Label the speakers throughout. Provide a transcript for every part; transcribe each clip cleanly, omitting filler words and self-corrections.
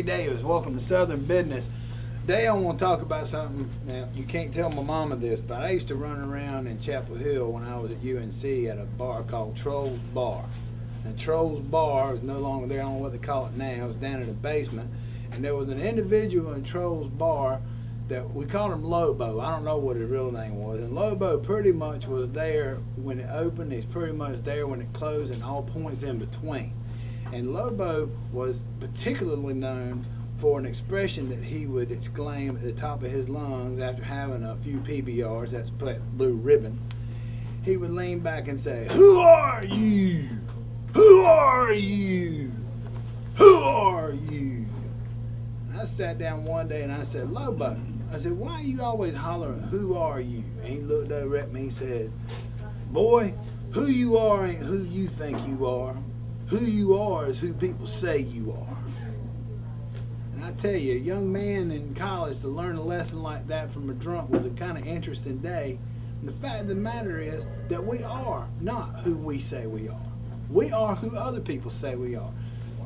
Speaker 1: Gary Davis. Welcome to Southern Business. Today I want to talk about something. Now, you can't tell my mama this, but I used to run around in Chapel Hill when I was at UNC at a bar called Trolls Bar. And Trolls Bar is no longer there. I don't know what they call it now. It's down in the basement. And there was an individual in Trolls Bar that we called him Lobo. I don't know what his real name was. And Lobo pretty much was there when it opened. He's pretty much there when it closed and all points in between. And Lobo was particularly known for an expression that he would exclaim at the top of his lungs after having a few PBRs, that's blue ribbon. He would lean back and say, "Who are you? Who are you? Who are you?" And I sat down one day and I said, "Lobo," I said, "why are you always hollering, 'Who are you?'" And he looked over at me and said, "Boy, who you are ain't who you think you are. Who you are is who people say you are." And I tell you, a young man in college to learn a lesson like that from a drunk was a kind of interesting day. And the fact of the matter is that we are not who we say we are. We are who other people say we are.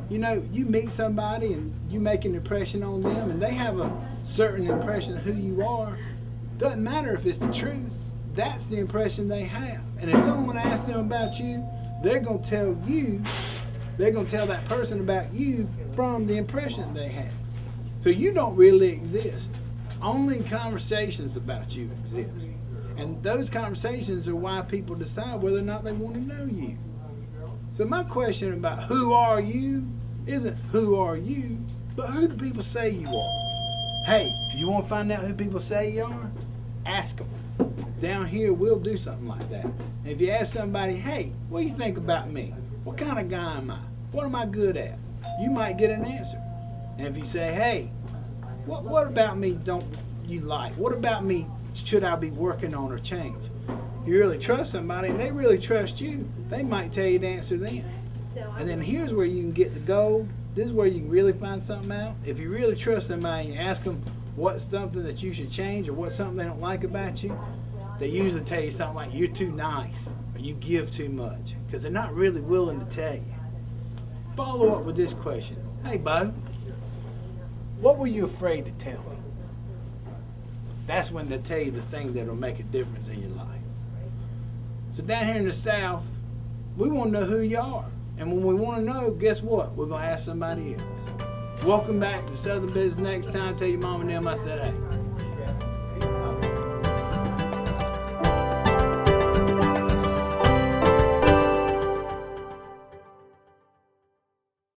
Speaker 1: You know, you meet somebody and you make an impression on them and they have a certain impression of who you are. Doesn't matter if it's the truth. That's the impression they have. And if someone asks them about you, they're going to tell you, they're going to tell that person about you from the impression they have. So you don't really exist. Only conversations about you exist. And those conversations are why people decide whether or not they want to know you. So my question about who are you isn't who are you, but who do people say you are? Hey, you want to find out who people say you are? Ask them. Down here, we'll do something like that. And if you ask somebody, "Hey, what do you think about me? What kind of guy am I? What am I good at?" You might get an answer. And if you say, "Hey, what about me don't you like? What about me should I be working on or change?" If you really trust somebody and they really trust you, they might tell you the answer then. And then here's where you can get the gold. This is where you can really find something out. If you really trust somebody and you ask them what's something that you should change or what's something they don't like about you, they usually tell you something like, "You're too nice," or "You give too much," because they're not really willing to tell you. Follow up with this question. "Hey, Bo, what were you afraid to tell me?" That's when they tell you the thing that'll make a difference in your life. So down here in the South, we want to know who you are. And when we want to know, guess what? We're going to ask somebody else. Welcome back to Southern Business. Next time, tell your mom and them I said, hey.